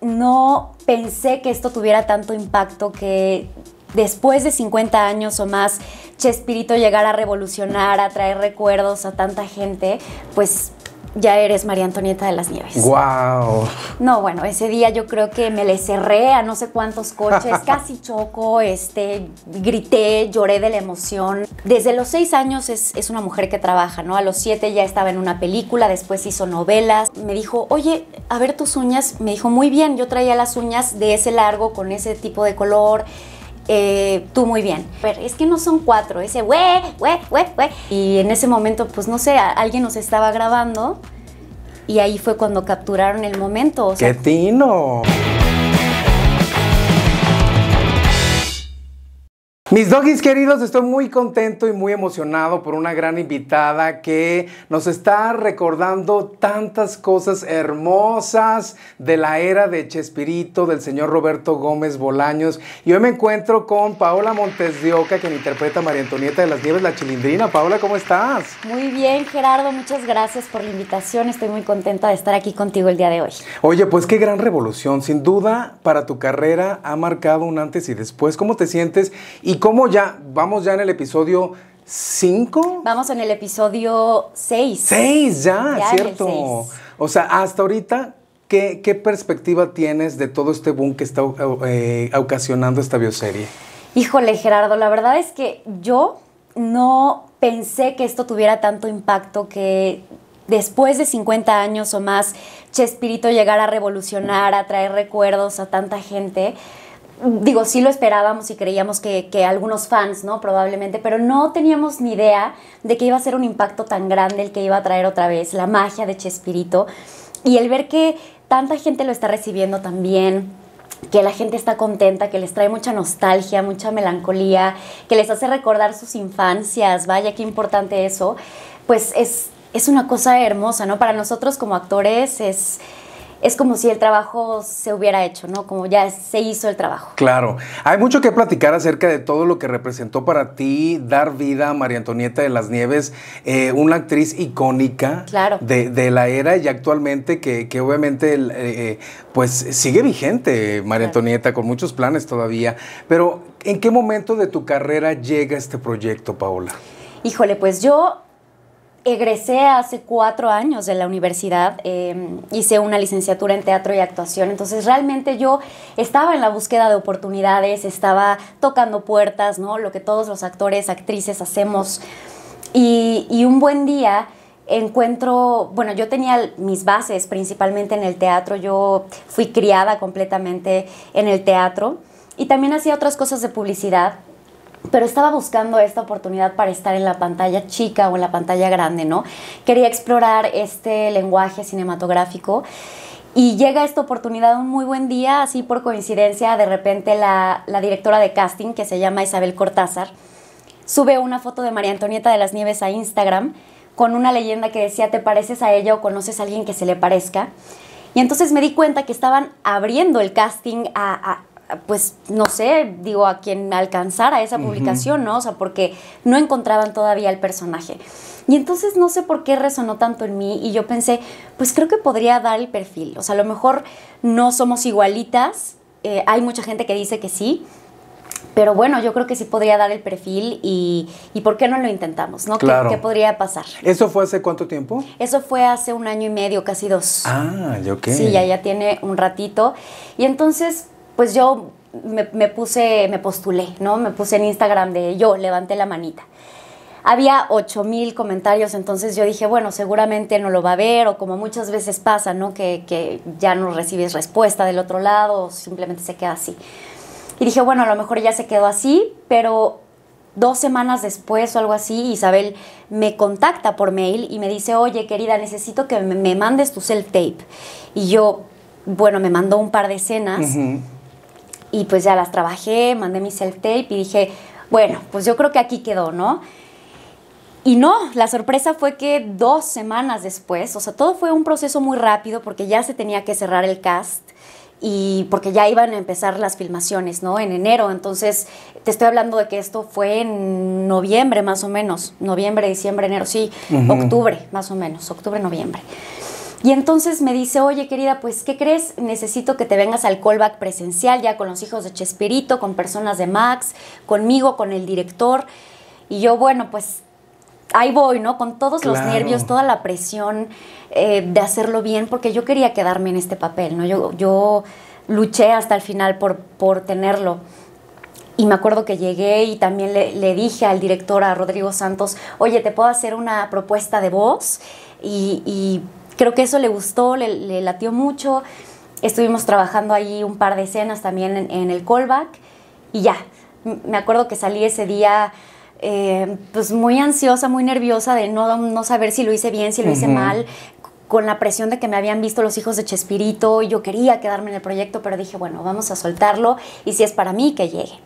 no pensé que esto tuviera tanto impacto, que después de 50 años o más, Chespirito llegara a revolucionar, a traer recuerdos a tanta gente, pues ya eres María Antonieta de las Nieves. ¡Wow! No, bueno, ese día yo creo que me le cerré a no sé cuántos coches, casi choco, grité, lloré de la emoción. Desde los 6 años es una mujer que trabaja, ¿no? A los 7 ya estaba en una película, después hizo novelas. Me dijo, oye, a ver tus uñas. Me dijo, muy bien, yo traía las uñas de ese largo, con ese tipo de color. Tú muy bien. A ver, es que no son 4, ese güey. Y en ese momento, pues no sé, alguien nos estaba grabando y ahí fue cuando capturaron el momento. O sea, ¡qué tino! Mis doggies queridos, estoy muy contento y muy emocionado por una gran invitada que nos está recordando tantas cosas hermosas de la era de Chespirito, del señor Roberto Gómez Bolaños. Y hoy me encuentro con Paola Montes de Oca, quien interpreta a María Antonieta de las Nieves, la Chilindrina. Paola, ¿cómo estás? muy bien, Gerardo, muchas gracias por la invitación. Estoy muy contenta de estar aquí contigo el día de hoy. Oye, pues qué gran revolución. Sin duda, para tu carrera ha marcado un antes y después. ¿Cómo te sientes? Y cómo vamos ya en el episodio 5. Vamos en el episodio 6. 6 ya, ¿cierto? En el 6. O sea, hasta ahorita, ¿qué perspectiva tienes de todo este boom que está ocasionando esta bioserie? Híjole, Gerardo, la verdad es que yo no pensé que esto tuviera tanto impacto, que después de 50 años o más, Chespirito llegara a revolucionar, a traer recuerdos a tanta gente. Digo, sí lo esperábamos y creíamos que algunos fans, ¿no? Probablemente, pero no teníamos ni idea de que iba a ser un impacto tan grande el que iba a traer otra vez la magia de Chespirito. Y el ver que tanta gente lo está recibiendo también, que la gente está contenta, que les trae mucha nostalgia, mucha melancolía, que les hace recordar sus infancias, vaya, qué importante eso, pues es una cosa hermosa, ¿no? Para nosotros como actores es como si el trabajo se hubiera hecho, ¿no? Como ya se hizo el trabajo. Claro. Hay mucho que platicar acerca de todo lo que representó para ti dar vida a María Antonieta de las Nieves, una actriz icónica, claro, de la era y actualmente que obviamente pues sigue vigente María Antonieta con muchos planes todavía. Pero ¿en qué momento de tu carrera llega este proyecto, Paola? Híjole, pues yo egresé hace 4 años de la universidad, hice una licenciatura en teatro y actuación, entonces realmente yo estaba en la búsqueda de oportunidades, estaba tocando puertas, ¿no? Lo que todos los actores, actrices hacemos, y un buen día encuentro, bueno, yo tenía mis bases principalmente en el teatro, yo fui criada completamente en el teatro y también hacía otras cosas de publicidad, pero estaba buscando esta oportunidad para estar en la pantalla chica o en la pantalla grande, ¿no? Quería explorar este lenguaje cinematográfico y llega esta oportunidad un muy buen día, así por coincidencia, de repente la directora de casting, que se llama Isabel Cortázar, sube una foto de María Antonieta de las Nieves a Instagram con una leyenda que decía, ¿te pareces a ella o conoces a alguien que se le parezca? Y entonces me di cuenta que estaban abriendo el casting pues, no sé, digo, a quien alcanzara esa publicación, ¿no? O sea, porque no encontraban todavía el personaje. Y entonces no sé por qué resonó tanto en mí y yo pensé, pues creo que podría dar el perfil. O sea, a lo mejor no somos igualitas, hay mucha gente que dice que sí, pero bueno, yo creo que sí podría dar el perfil y ¿por qué no lo intentamos, no? Claro. ¿Qué podría pasar? ¿Eso fue hace cuánto tiempo? Eso fue hace 1 año y medio, casi 2. Ah, ¿yo qué? Sí, ya tiene un ratito. Y entonces pues yo me postulé, ¿no? Me puse en Instagram levanté la manita. Había 8,000 comentarios, entonces yo dije, bueno, seguramente no lo va a ver, o como muchas veces pasa, ¿no? Que ya no recibes respuesta del otro lado, o simplemente se queda así. Y dije, bueno, a lo mejor ya se quedó así, pero 2 semanas después o algo así, Isabel me contacta por mail y me dice, oye, querida, necesito que me mandes tu self-tape. Y yo, bueno, me mandó un par de escenas. Y pues ya las trabajé, mandé mi self-tape y dije, bueno, pues yo creo que aquí quedó, ¿no? Y no, la sorpresa fue que 2 semanas después, o sea, todo fue un proceso muy rápido porque ya se tenía que cerrar el cast y porque ya iban a empezar las filmaciones, ¿no? En enero, entonces te estoy hablando de que esto fue en noviembre más o menos, noviembre, diciembre, enero, sí, octubre más o menos, octubre, noviembre. Y entonces me dice, oye, querida, pues, ¿qué crees? Necesito que te vengas al callback presencial, ya con los hijos de Chespirito, con personas de Max, conmigo, con el director. Y yo, bueno, pues, ahí voy, ¿no? Con todos los nervios, toda la presión de hacerlo bien, porque yo quería quedarme en este papel, ¿no? Yo luché hasta el final por tenerlo. Y me acuerdo que llegué y también le dije al director, a Rodrigo Santos, oye, ¿te puedo hacer una propuesta de voz? Y creo que eso le gustó, le latió mucho. Estuvimos trabajando ahí un par de escenas también en el callback. Y ya, me acuerdo que salí ese día pues muy ansiosa, muy nerviosa de no saber si lo hice bien, si lo hice mal, con la presión de que me habían visto los hijos de Chespirito. Y yo quería quedarme en el proyecto, pero dije, bueno, vamos a soltarlo y si es para mí, que llegue.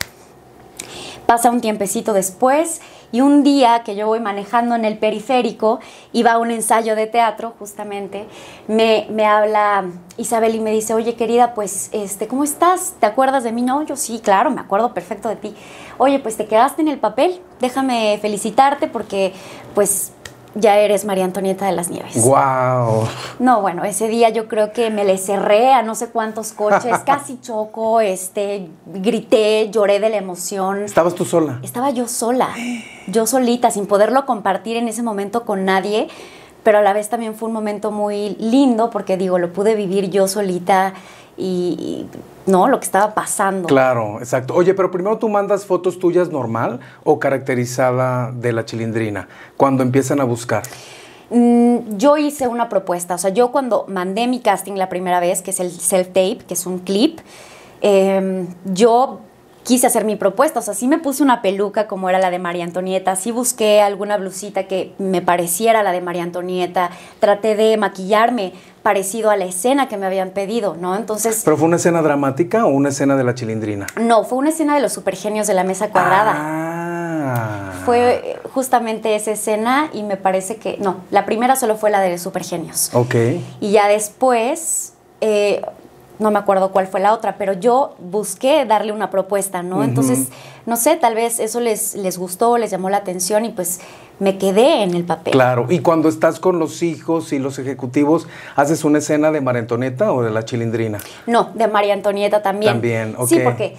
Pasa un tiempecito después y un día que yo voy manejando en el periférico, iba a un ensayo de teatro justamente, me habla Isabel y me dice, oye, querida, pues, ¿cómo estás? ¿Te acuerdas de mí? No, yo sí, claro, me acuerdo perfecto de ti. Oye, pues te quedaste en el papel, déjame felicitarte porque, pues, ya eres María Antonieta de las Nieves. ¡Guau! No, bueno, ese día yo creo que me le cerré a no sé cuántos coches, casi choco, grité, lloré de la emoción. ¿Estabas tú sola? Estaba yo sola, yo solita, sin poderlo compartir en ese momento con nadie, pero a la vez también fue un momento muy lindo porque, digo, lo pude vivir yo solita y no, lo que estaba pasando. Claro, exacto. Oye, pero primero tú mandas fotos tuyas normal o caracterizada de la Chilindrina cuando empiezan a buscar. Yo hice una propuesta, o sea, yo cuando mandé mi casting la primera vez, que es el self-tape, que es un clip, yo quise hacer mi propuesta, o sea, sí me puse una peluca como era la de María Antonieta, sí busqué alguna blusita que me pareciera la de María Antonieta, traté de maquillarme parecido a la escena que me habían pedido, ¿no? Entonces... ¿Pero fue una escena dramática o una escena de la Chilindrina? No, fue una escena de los supergenios de la mesa cuadrada. Ah. Fue justamente esa escena y me parece que... No, la primera solo fue la de los supergenios. Ok. Y ya después... no me acuerdo cuál fue la otra, pero yo busqué darle una propuesta, ¿no? Entonces, no sé, tal vez eso les gustó, les llamó la atención y pues me quedé en el papel. Claro, y cuando estás con los hijos y los ejecutivos, ¿haces una escena de María Antonieta o de la Chilindrina? No, de María Antonieta también. También, ok. Sí, porque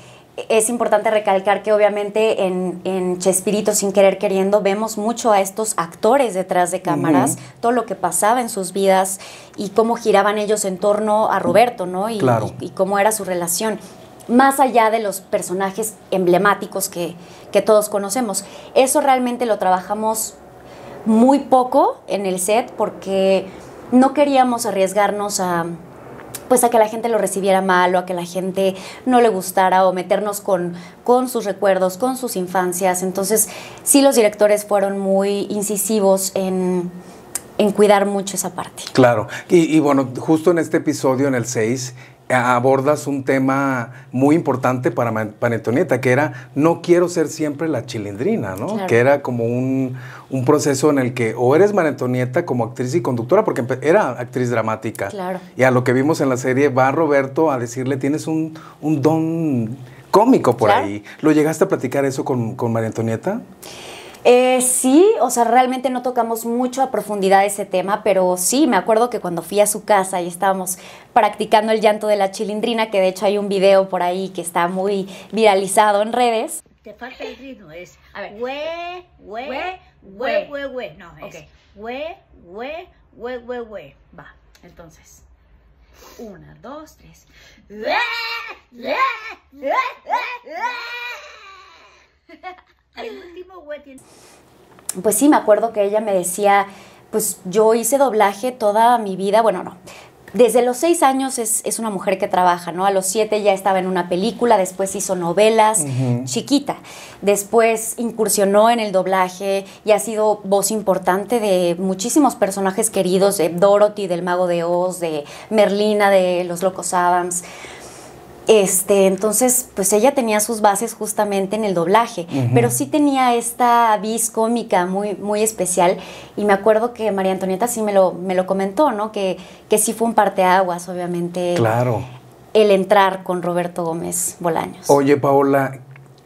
es importante recalcar que obviamente en Chespirito, sin querer queriendo, vemos mucho a estos actores detrás de cámaras, todo lo que pasaba en sus vidas y cómo giraban ellos en torno a Roberto, ¿no? Claro. Y cómo era su relación, más allá de los personajes emblemáticos que todos conocemos. Eso realmente lo trabajamos muy poco en el set porque no queríamos arriesgarnos a que la gente lo recibiera mal o a que la gente no le gustara o meternos con sus recuerdos, con sus infancias. Entonces, sí, los directores fueron muy incisivos en cuidar mucho esa parte. Claro, y bueno, justo en este episodio, en el 6, abordas un tema muy importante para María Antonieta, que era no quiero ser siempre la Chilindrina, ¿no? Claro. Que era como un proceso en el que o eres María Antonieta como actriz y conductora, porque era actriz dramática. Claro. Y a lo que vimos en la serie va Roberto a decirle, tienes un don cómico por ahí. ¿Lo llegaste a platicar eso con María Antonieta? Sí, o sea, realmente no tocamos mucho a profundidad ese tema, pero sí, me acuerdo que cuando fui a su casa y estábamos practicando el llanto de la Chilindrina, que de hecho hay un video por ahí que está muy viralizado en redes. Te falta el ritmo, es A ver. hue. No, es Ok. hue. Va, entonces. 1, 2, 3. El último hue tiene... Pues sí, me acuerdo que ella me decía, pues yo hice doblaje toda mi vida, bueno, no. Desde los 6 años es una mujer que trabaja, ¿no? A los 7 ya estaba en una película, después hizo novelas, chiquita. Después incursionó en el doblaje y ha sido voz importante de muchísimos personajes queridos, de Dorothy, del Mago de Oz, de Merlina, de Los Locos Adams. Entonces, pues ella tenía sus bases justamente en el doblaje, pero sí tenía esta vis cómica muy, muy especial, y me acuerdo que María Antonieta sí me lo comentó, ¿no? Que sí fue un parteaguas, obviamente. Claro. El entrar con Roberto Gómez Bolaños. Oye, Paola,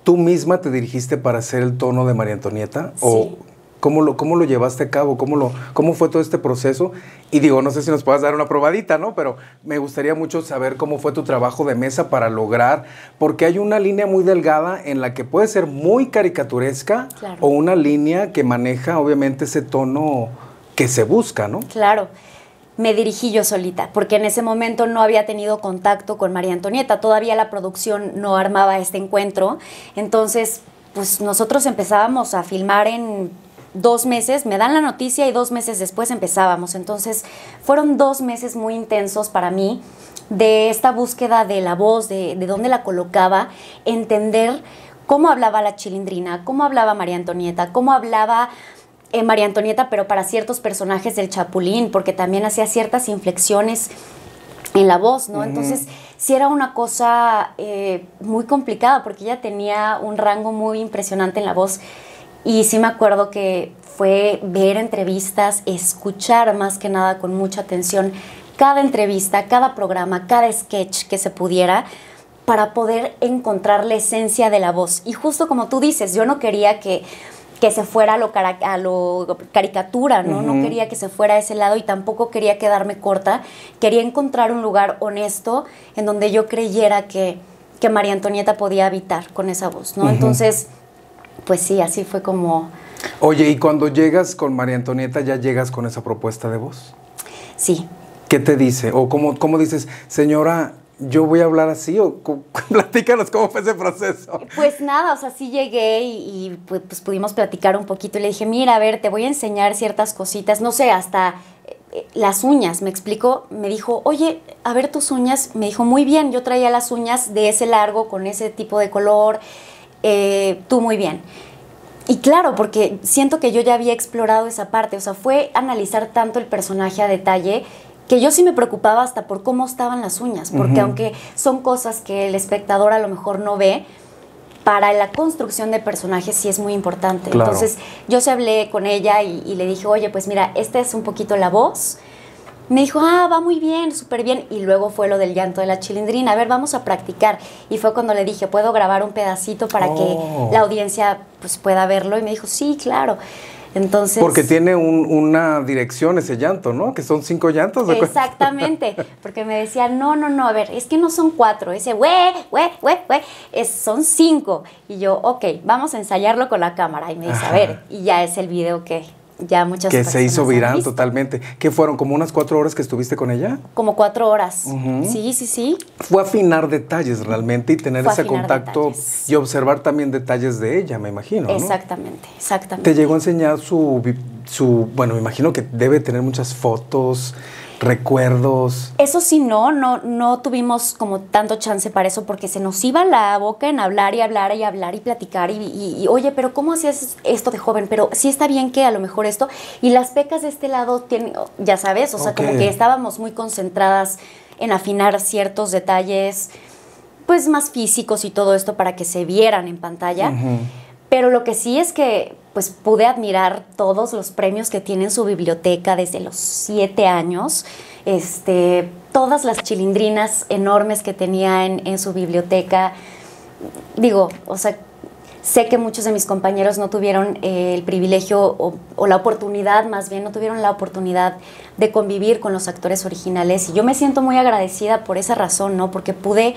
¿tú misma te dirigiste para hacer el tono de María Antonieta? Sí. cómo lo llevaste a cabo? ¿Cómo fue todo este proceso? Y digo, no sé si nos puedas dar una probadita, ¿no? Pero me gustaría mucho saber cómo fue tu trabajo de mesa para lograr, porque hay una línea muy delgada en la que puede ser muy caricaturesca, claro, o una línea que maneja obviamente ese tono que se busca, ¿no? Claro. Me dirigí yo solita, porque en ese momento no había tenido contacto con María Antonieta, todavía la producción no armaba este encuentro, entonces pues nosotros empezábamos a filmar en 2 meses, me dan la noticia y 2 meses después empezábamos, entonces fueron 2 meses muy intensos para mí, de esta búsqueda de la voz, de dónde la colocaba, entender cómo hablaba la Chilindrina, cómo hablaba María Antonieta, cómo hablaba María Antonieta, pero para ciertos personajes del Chapulín, porque también hacía ciertas inflexiones en la voz, ¿no? Entonces, sí era una cosa muy complicada, porque ella tenía un rango muy impresionante en la voz, y sí me acuerdo que fue ver entrevistas, escuchar más que nada con mucha atención cada entrevista, cada programa, cada sketch que se pudiera, para poder encontrar la esencia de la voz. Y justo como tú dices, yo no quería que se fuera a lo caricatura, ¿no? No quería que se fuera a ese lado y tampoco quería quedarme corta. Quería encontrar un lugar honesto en donde yo creyera que María Antonieta podía habitar con esa voz, ¿no? Entonces, pues sí, así fue como... Oye, ¿y cuando llegas con María Antonieta ya llegas con esa propuesta de voz? Sí. ¿Qué te dice? ¿O cómo dices, señora, yo voy a hablar así? O platícanos cómo fue ese proceso. Pues nada, o sea, sí llegué y pues pudimos platicar un poquito. Y le dije, mira, a ver, te voy a enseñar ciertas cositas. No sé, hasta las uñas, me explicó. Me dijo, oye, a ver tus uñas. Me dijo, muy bien, yo traía las uñas de ese largo, con ese tipo de color. Tú muy bien. Y claro, porque siento que yo ya había explorado esa parte. O sea, fue analizar tanto el personaje a detalle que yo sí me preocupaba hasta por cómo estaban las uñas, porque aunque son cosas que el espectador a lo mejor no ve, para la construcción de personajes sí es muy importante. Claro. Entonces yo se hablé con ella y le dije, oye, pues mira, esta es un poquito la voz. Me dijo, va muy bien, súper bien. Y luego fue lo del llanto de la Chilindrina. A ver, vamos a practicar. Y fue cuando le dije, ¿puedo grabar un pedacito para que la audiencia pues, pueda verlo? Y me dijo, sí, claro. Entonces, porque tiene una dirección ese llanto, ¿no? Que son 5 llantos. Exactamente, porque me decía, no, a ver, es que no son 4, ese son 5. Y yo, ok, vamos a ensayarlo con la cámara. Y me dice, a ver, y ya es el video que ya muchas personas se hizo viral totalmente. ¿Qué fueron? ¿Como unas 4 horas que estuviste con ella? Como 4 horas. Sí. Fue afinar detalles realmente y tener ese contacto y observar también detalles de ella, me imagino, ¿no? Exactamente. ¿Te llegó a enseñar bueno, me imagino que debe tener muchas fotos, recuerdos? Eso sí, no tuvimos como tanto chance para eso, porque se nos iba la boca en hablar y hablar y hablar y platicar y oye, pero ¿cómo hacías esto de joven? Pero sí está bien que a lo mejor esto, y las pecas de este lado tienen, ya sabes, o sea, como que estábamos muy concentradas en afinar ciertos detalles, pues más físicos y todo esto para que se vieran en pantalla. Pero lo que sí es que pues pude admirar todos los premios que tiene en su biblioteca desde los 7 años, todas las chilindrinas enormes que tenía en su biblioteca. Digo, o sea, sé que muchos de mis compañeros no tuvieron el privilegio o la oportunidad, más bien no tuvieron la oportunidad de convivir con los actores originales, y yo me siento muy agradecida por esa razón, ¿no? Porque pude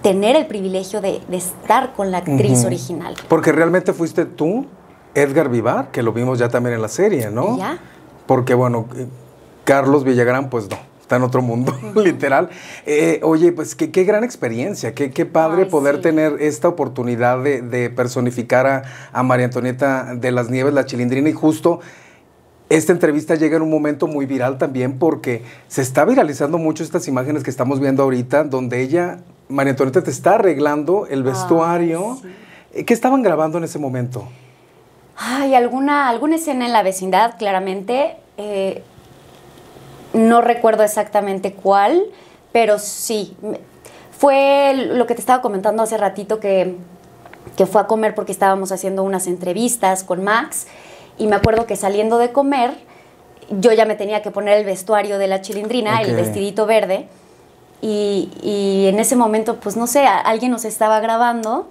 tener el privilegio de estar con la actriz original. Porque realmente fuiste tú, Edgar Vivar, que lo vimos ya también en la serie, ¿no? Ya. Porque, bueno, Carlos Villagrán, pues no, está en otro mundo, literal. Oye, pues qué gran experiencia, qué padre poder tener esta oportunidad de personificar a María Antonieta de las Nieves, la Chilindrina, y justo esta entrevista llega en un momento muy viral también, porque se está viralizando mucho estas imágenes que estamos viendo ahorita, donde María Antonieta, te está arreglando el vestuario. ¿Qué estaban grabando en ese momento? Ay, alguna escena en la vecindad, claramente. No recuerdo exactamente cuál, pero sí. Fue lo que te estaba comentando hace ratito, que fue a comer porque estábamos haciendo unas entrevistas con Max, y me acuerdo que saliendo de comer, yo ya me tenía que poner el vestuario de la Chilindrina, el vestidito verde, y en ese momento, pues no sé, alguien nos estaba grabando,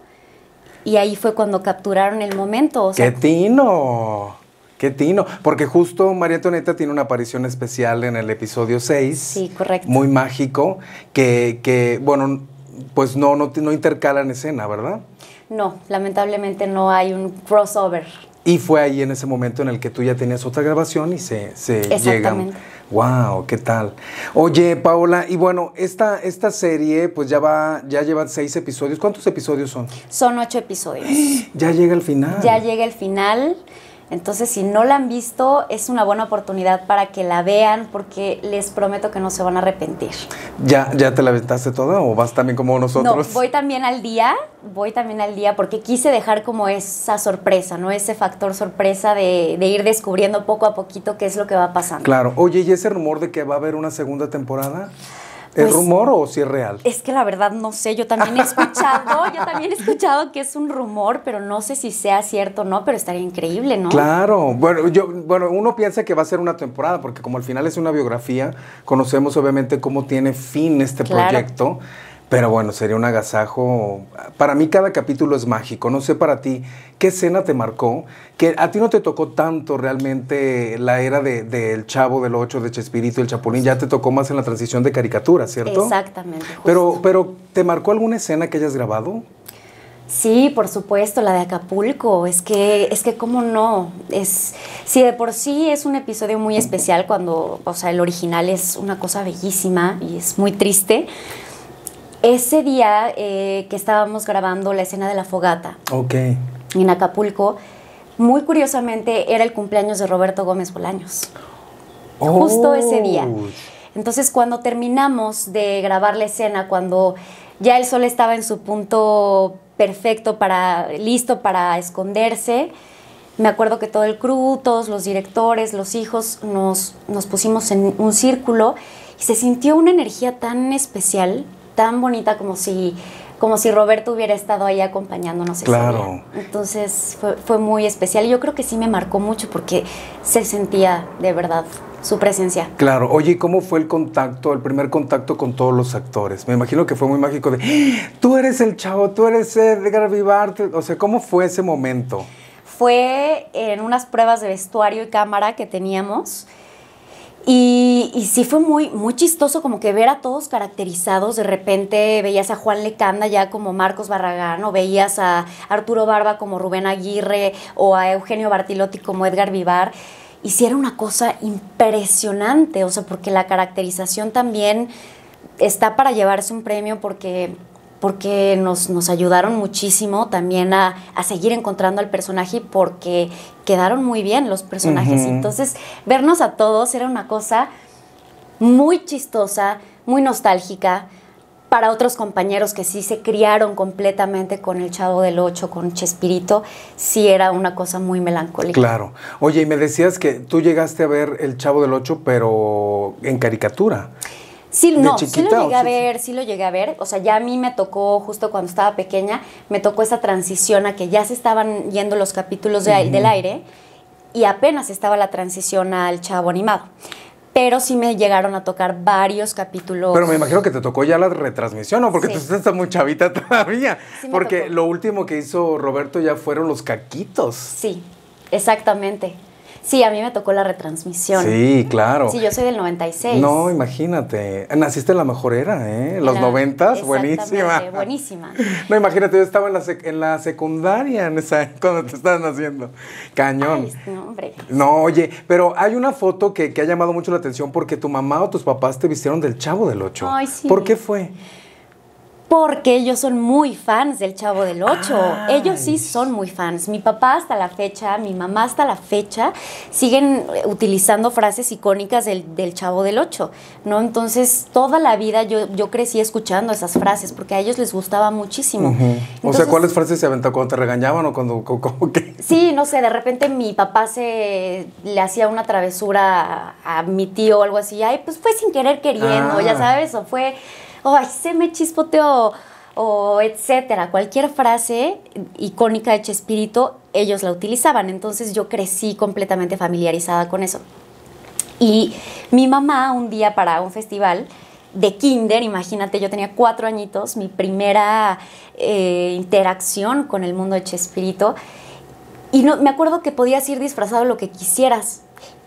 y ahí fue cuando capturaron el momento. O sea, ¡qué tino! Qué tino, porque justo María Antonieta tiene una aparición especial en el episodio 6. Sí, correcto. Muy mágico, que bueno, pues no intercalan escena, ¿verdad? No, lamentablemente no hay un crossover. Y fue ahí en ese momento en el que tú ya tenías otra grabación y se llegan. Wow, ¿qué tal? Oye, Paola, y bueno, esta serie pues ya lleva 6 episodios. ¿Cuántos episodios son? Son 8 episodios. Ya llega el final. Ya llega el final. Entonces, si no la han visto, es una buena oportunidad para que la vean, porque les prometo que no se van a arrepentir. ¿Ya te la aventaste toda o vas también como nosotros? No, voy también al día, porque quise dejar como esa sorpresa, ¿no? Ese factor sorpresa de ir descubriendo poco a poquito qué es lo que va pasando. Claro. Oye, ¿y ese rumor de que va a haber una segunda temporada? ¿Es Pues, rumor o si es real? Es que la verdad no sé, yo también he escuchado que es un rumor, pero no sé si sea cierto o no, pero estaría increíble, ¿no? Claro, bueno, uno piensa que va a ser una temporada, porque como al final es una biografía, conocemos obviamente cómo tiene fin este proyecto, pero bueno, sería un agasajo. Para mí cada capítulo es mágico, no sé para ti, ¿qué escena te marcó? Que a ti no te tocó tanto realmente la era del Chavo del Ocho, de Chespirito y el Chapulín, ya te tocó más en la transición de caricatura, ¿cierto? Exactamente. Justo. Pero ¿te marcó alguna escena que hayas grabado? Sí, por supuesto, la de Acapulco, es que cómo no, si de por sí es un episodio muy especial cuando, o sea, el original es una cosa bellísima y es muy triste. Ese día que estábamos grabando la escena de la fogata en Acapulco, muy curiosamente era el cumpleaños de Roberto Gómez Bolaños, justo ese día. Entonces, cuando terminamos de grabar la escena, cuando ya el sol estaba en su punto perfecto, listo para esconderse, me acuerdo que todo el crew, todos los directores, los hijos, nos pusimos en un círculo y se sintió una energía tan especial, tan bonita, como si Roberto hubiera estado ahí acompañándonos. Claro. Entonces fue muy especial y yo creo que sí me marcó mucho porque se sentía de verdad su presencia. Claro. Oye, ¿cómo fue el primer contacto con todos los actores? Me imagino que fue muy mágico tú eres el Chavo, tú eres Edgar Vivar, o sea, ¿cómo fue ese momento? Fue en unas pruebas de vestuario y cámara que teníamos. Y sí fue muy, muy chistoso como que ver a todos caracterizados. De repente veías a Juan Lecanda ya como Marcos Barragán, o veías a Arturo Barba como Rubén Aguirre, o a Eugenio Bartilotti como Edgar Vivar. Y sí era una cosa impresionante, o sea, porque la caracterización también está para llevarse un premio porque nos ayudaron muchísimo también a seguir encontrando al personaje, porque quedaron muy bien los personajes. Entonces, vernos a todos era una cosa muy chistosa, muy nostálgica. Para otros compañeros que sí se criaron completamente con el Chavo del Ocho, con Chespirito, sí era una cosa muy melancólica. Claro. Oye, y me decías que tú llegaste a ver el Chavo del Ocho, pero en caricatura. Sí, no, sí lo llegué a ver. O sea, ya a mí me tocó, justo cuando estaba pequeña, me tocó esa transición a que ya se estaban yendo los capítulos del aire y apenas estaba la transición al Chavo animado. Pero sí me llegaron a tocar varios capítulos. Pero me imagino que te tocó ya la retransmisión, ¿no? Porque tú estás muy chavita todavía. Sí, porque lo último que hizo Roberto ya fueron los caquitos. Sí, exactamente. Sí, a mí me tocó la retransmisión. Sí, claro. Sí, yo soy del 96. No, imagínate. Naciste en la mejor era, ¿eh? Los 90s, buenísima. Buenísima. No, imagínate, yo estaba en la secundaria cuando te estabas naciendo. Cañón. Ay, no, hombre. No, oye, pero hay una foto que ha llamado mucho la atención porque tu mamá o tus papás te vistieron del Chavo del Ocho. Ay, sí. ¿Por qué fue? Porque ellos son muy fans del Chavo del Ocho. Ellos sí son muy fans. Mi papá hasta la fecha, mi mamá hasta la fecha, siguen utilizando frases icónicas del Chavo del Ocho, ¿no? Entonces, toda la vida yo crecí escuchando esas frases porque a ellos les gustaba muchísimo. Entonces, o sea, ¿cuáles frases se aventaban cuando te regañaban o cuando qué? Sí, no sé, de repente mi papá le hacía una travesura a mi tío o algo así. Ay, pues fue sin querer queriendo, ya sabes, o fue... ay, se me chispoteó, o etcétera. Cualquier frase icónica de Chespirito, ellos la utilizaban. Entonces yo crecí completamente familiarizada con eso. Y mi mamá, un día para un festival de kinder, imagínate, yo tenía 4 añitos, mi primera interacción con el mundo de Chespirito, Y no, me acuerdo que podías ir disfrazado de lo que quisieras.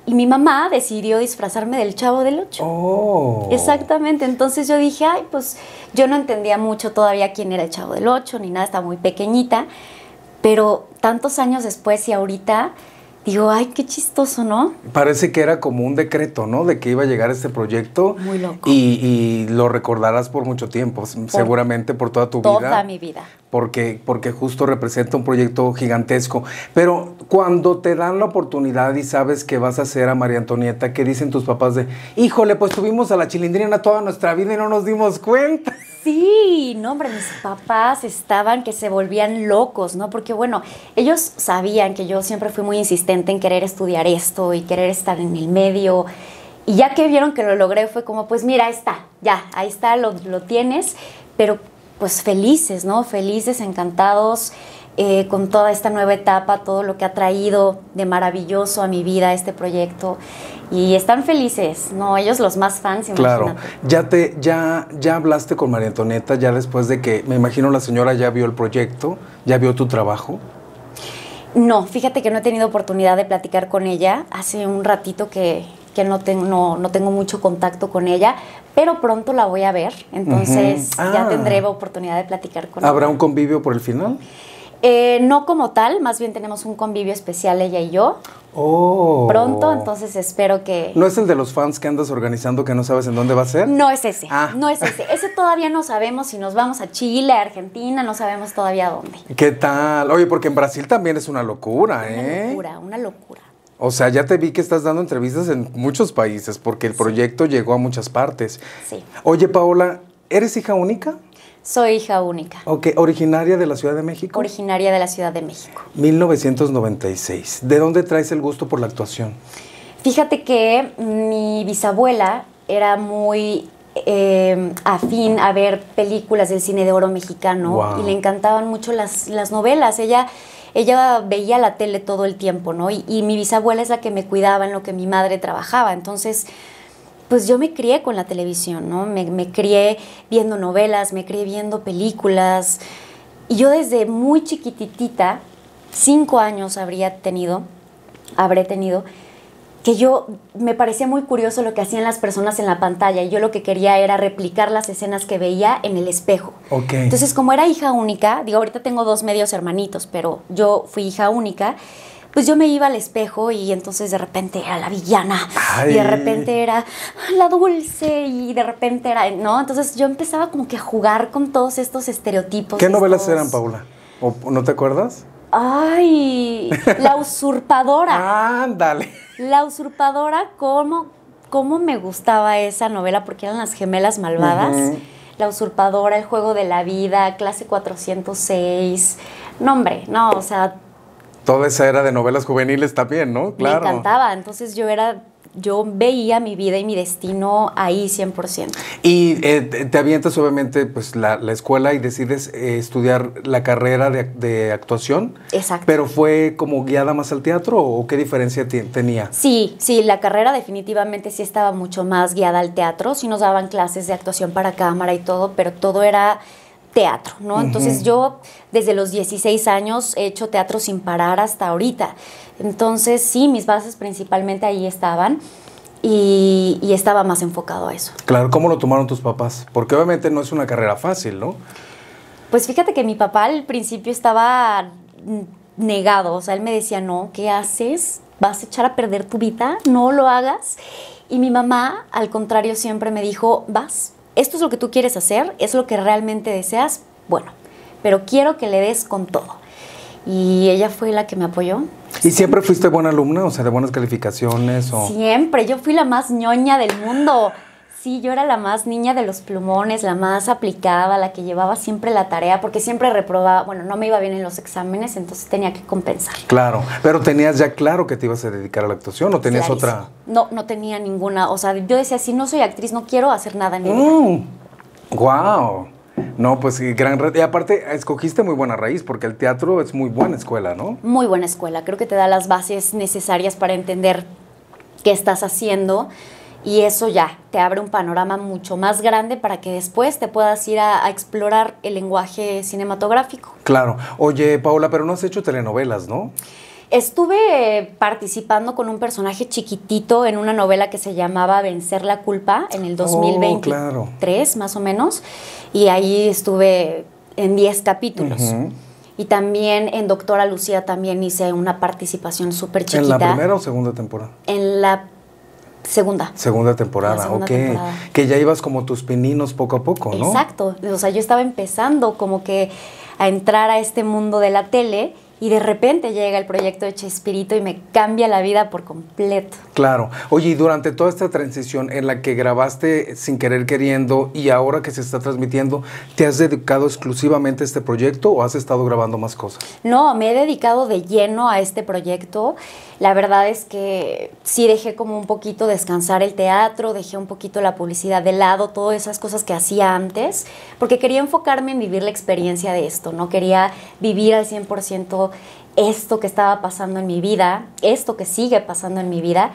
Y mi mamá decidió disfrazarme del Chavo del Ocho. Oh. Exactamente. Entonces yo dije, ay, pues yo no entendía mucho todavía quién era el Chavo del Ocho, ni nada, estaba muy pequeñita. Pero tantos años después y ahorita, digo, ay, qué chistoso, ¿no? Parece que era como un decreto, ¿no? De que iba a llegar este proyecto. Muy loco. Y lo recordarás por mucho tiempo, seguramente por toda tu vida. Toda mi vida. Porque justo representa un proyecto gigantesco. Pero cuando te dan la oportunidad y sabes que vas a hacer a María Antonieta, ¿qué dicen tus papás de, híjole, pues tuvimos a la Chilindrina toda nuestra vida y no nos dimos cuenta? Sí, no, hombre, mis papás estaban que se volvían locos, ¿no? Porque, bueno, ellos sabían que yo siempre fui muy insistente en querer estudiar esto y querer estar en el medio. Y ya que vieron que lo logré, fue como, pues mira, ahí está, lo tienes, pero pues felices, ¿no? Felices, encantados con toda esta nueva etapa, todo lo que ha traído de maravilloso a mi vida este proyecto. Y están felices, ¿no? Ellos los más fans, Claro. imagínate. Ya hablaste con María Antonieta, ya después de que, me imagino la señora ya vio el proyecto, ya vio tu trabajo. No, fíjate que no he tenido oportunidad de platicar con ella. Hace un ratito que no tengo mucho contacto con ella, pero pronto la voy a ver, entonces ya tendré oportunidad de platicar con ella. ¿Habrá un convivio por el final? No como tal, más bien tenemos un convivio especial ella y yo. Oh. Pronto, entonces espero que... ¿No es el de los fans que andas organizando que no sabes en dónde va a ser? No es ese, Ah. no es ese. Ese todavía no sabemos si nos vamos a Chile, a Argentina, no sabemos todavía dónde. ¿Qué tal? Oye, porque en Brasil también es una locura, ¿eh? Una locura. O sea, ya te vi que estás dando entrevistas en muchos países porque el proyecto llegó a muchas partes. Sí. Oye, Paola, ¿eres hija única? Soy hija única. Ok, ¿originaria de la Ciudad de México? Originaria de la Ciudad de México. 1996. ¿De dónde traes el gusto por la actuación? Fíjate que mi bisabuela era muy afín a ver películas del cine de oro mexicano. Wow. Y le encantaban mucho las novelas. Ella veía la tele todo el tiempo, ¿no? Y mi bisabuela es la que me cuidaba en lo que mi madre trabajaba. Entonces, pues yo me crié con la televisión, ¿no? Me crié viendo novelas, me crié viendo películas. Y yo desde muy chiquititita, 5 años habré tenido, que yo me parecía muy curioso lo que hacían las personas en la pantalla. Y yo lo que quería era replicar las escenas que veía en el espejo. Okay. Entonces, como era hija única, digo, ahorita tengo 2 medios hermanitos, pero yo fui hija única, pues yo me iba al espejo y entonces de repente era la villana. Ay. Y de repente era la dulce y de repente era, ¿no? Entonces yo empezaba como que a jugar con todos estos estereotipos. ¿Qué novelas eran, Paula? ¿O no te acuerdas? Ay, La Usurpadora. Ándale. La Usurpadora, cómo me gustaba esa novela, porque eran las gemelas malvadas. La Usurpadora, El Juego de la Vida, Clase 406. No, hombre, no, o sea... Toda esa era de novelas juveniles también, ¿no? Claro. Me encantaba, entonces yo veía mi vida y mi destino ahí 100%. Y te avientas obviamente pues la escuela y decides estudiar la carrera de actuación. Exacto. ¿Pero fue como guiada más al teatro o qué diferencia tenía? Sí, la carrera definitivamente sí estaba mucho más guiada al teatro. Sí nos daban clases de actuación para cámara y todo, pero todo era teatro, ¿no? Entonces yo desde los 16 años he hecho teatro sin parar hasta ahorita. Entonces sí, mis bases principalmente ahí estaban y estaba más enfocado a eso. Claro, ¿cómo lo tomaron tus papás? Porque obviamente no es una carrera fácil, ¿no? Pues fíjate que mi papá al principio estaba negado, o sea, él me decía, no, ¿qué haces? ¿Vas a echar a perder tu vida? No lo hagas. Y mi mamá, al contrario, siempre me dijo, vas. Esto es lo que tú quieres hacer, es lo que realmente deseas, bueno, pero quiero que le des con todo. Y ella fue la que me apoyó. ¿Y siempre fuiste buena alumna, o sea, de buenas calificaciones? O... Siempre, yo fui la más ñoña del mundo. Sí, yo era la más niña de los plumones, la más aplicada, la que llevaba siempre la tarea, porque siempre reprobaba, bueno, no me iba bien en los exámenes, entonces tenía que compensar. Claro, pero ¿tenías ya claro que te ibas a dedicar a la actuación o tenías otra? No tenía ninguna, o sea, yo decía, si no soy actriz, no quiero hacer nada en mi vida. ¡Guau! No, pues gran reto. Y aparte, escogiste muy buena raíz, porque el teatro es muy buena escuela, ¿no? Muy buena escuela, creo que te da las bases necesarias para entender qué estás haciendo. Y eso ya te abre un panorama mucho más grande para que después te puedas ir a explorar el lenguaje cinematográfico. Claro. Oye, Paola, pero no has hecho telenovelas, ¿no? Estuve participando con un personaje chiquitito en una novela que se llamaba Vencer la culpa en el 2023, claro. más o menos, y ahí estuve en 10 capítulos. Y también en Doctora Lucía también hice una participación súper chiquita. ¿En la primera o segunda temporada? En la segunda. Segunda temporada, segunda temporada. Que ya ibas como tus pininos poco a poco, ¿no? Exacto. O sea, yo estaba empezando como que a entrar a este mundo de la tele y de repente llega el proyecto de Chespirito y me cambia la vida por completo. Claro. Oye, y durante toda esta transición en la que grabaste Sin Querer Queriendo y ahora que se está transmitiendo, ¿te has dedicado exclusivamente a este proyecto o has estado grabando más cosas? No, me he dedicado de lleno a este proyecto. La verdad es que sí dejé como un poquito descansar el teatro, dejé un poquito la publicidad de lado, todas esas cosas que hacía antes, porque quería enfocarme en vivir la experiencia de esto, no quería vivir al 100% esto que estaba pasando en mi vida, esto que sigue pasando en mi vida,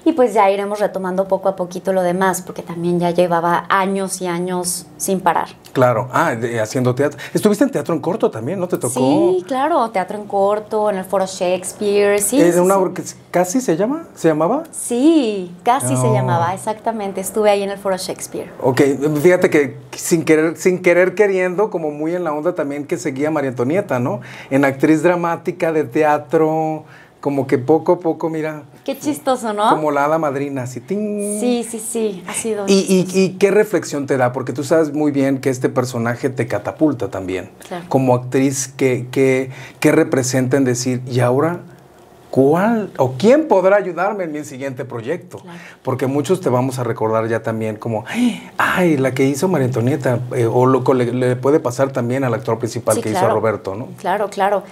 y pues ya iremos retomando poco a poquito lo demás, porque también ya llevaba años y años sin parar. Claro, haciendo teatro. Estuviste en teatro en corto también, ¿no te tocó? Sí, claro, teatro en corto, en el Foro Shakespeare, sí. ¿Es sí, una sí. obra que casi se llamaba? Sí, casi se Oh. llamaba, exactamente. Estuve ahí en el Foro Shakespeare. Ok, fíjate que sin querer queriendo, como muy en la onda también que seguía María Antonieta, ¿no? En actriz dramática de teatro, como que poco a poco, mira. Qué chistoso, ¿no? Como la hada madrina, así. ¡Ting! Sí, ha sido ¿Y qué reflexión te da? Porque tú sabes muy bien que este personaje te catapulta también. Claro. Como actriz, ¿qué representa en decir, y ahora, cuál o quién podrá ayudarme en mi siguiente proyecto? Claro. Porque muchos te vamos a recordar ya también como, ay, la que hizo María Antonieta, o lo que le puede pasar también al actor principal que hizo a Roberto, ¿no? Claro, claro.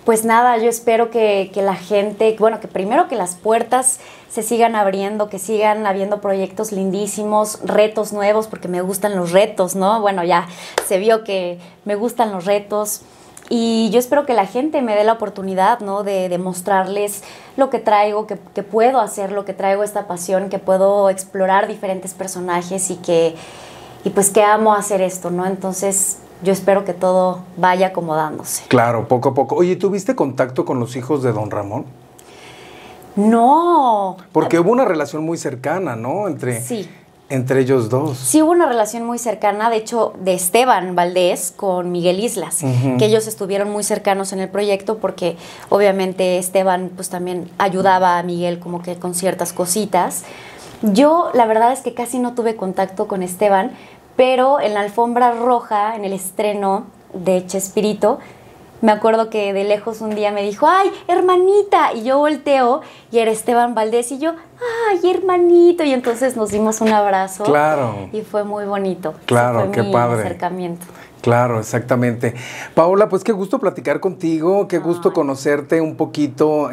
Pues nada, yo espero que la gente, bueno, que primero que las puertas se sigan abriendo, que sigan habiendo proyectos lindísimos, retos nuevos, porque me gustan los retos, ¿no? Bueno, ya se vio que me gustan los retos. Y yo espero que la gente me dé la oportunidad, ¿no? De mostrarles lo que traigo, que puedo hacer, lo que traigo, esta pasión, que puedo explorar diferentes personajes y pues que amo hacer esto, ¿no? Entonces yo espero que todo vaya acomodándose. Claro, poco a poco. Oye, ¿tuviste contacto con los hijos de Don Ramón? No. Porque hubo una relación muy cercana, ¿no? Sí. Entre ellos dos. Sí hubo una relación muy cercana, de hecho, de Esteban Valdés con Miguel Islas, que ellos estuvieron muy cercanos en el proyecto porque obviamente Esteban pues también ayudaba a Miguel como que con ciertas cositas. Yo la verdad es que casi no tuve contacto con Esteban, pero en la alfombra roja, en el estreno de Chespirito, me acuerdo que de lejos un día me dijo, ¡ay, hermanita! Y yo volteo y era Esteban Valdés y yo, ¡ay, hermanito! Y entonces nos dimos un abrazo. Claro. Y fue muy bonito. Claro, fue qué mi padre. acercamiento. Claro, exactamente. Paola, pues qué gusto platicar contigo, qué gusto conocerte un poquito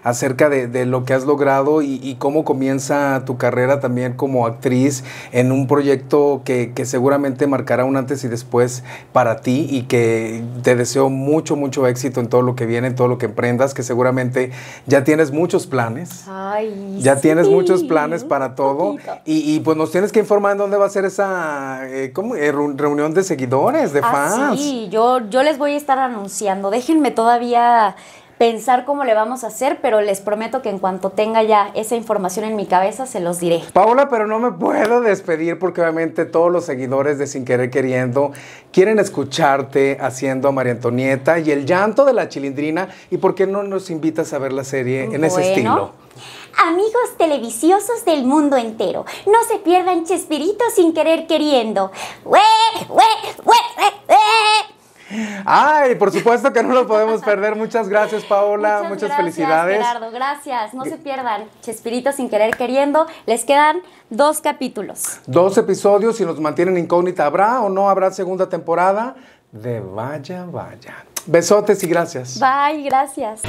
acerca de lo que has logrado y cómo comienza tu carrera también como actriz en un proyecto que seguramente marcará un antes y después para ti y que te deseo mucho, mucho éxito en todo lo que viene, en todo lo que emprendas, que seguramente ya tienes muchos planes. Ay, ya sí, tienes muchos planes para todo poquito. y pues nos tienes que informar en dónde va a ser esa reunión de seguidores. De fans. Sí, yo les voy a estar anunciando. Déjenme todavía pensar cómo le vamos a hacer, pero les prometo que en cuanto tenga ya esa información en mi cabeza, se los diré. Paola, pero no me puedo despedir porque obviamente todos los seguidores de Sin Querer Queriendo quieren escucharte haciendo a María Antonieta y el llanto de la Chilindrina. ¿Y por qué no nos invitas a ver la serie en ese estilo? Amigos televisiosos del mundo entero, no se pierdan Chespirito Sin Querer Queriendo. ¡Ue, ue, ue, ue! Ay, por supuesto que no lo podemos perder. Muchas gracias, Paola. Muchas felicidades. Gerardo, gracias. No se pierdan Chespirito Sin Querer Queriendo. Les quedan 2 capítulos. 2 episodios y nos mantienen incógnita. ¿Habrá o no habrá segunda temporada de Vaya Vaya? Besotes y gracias. Bye, gracias.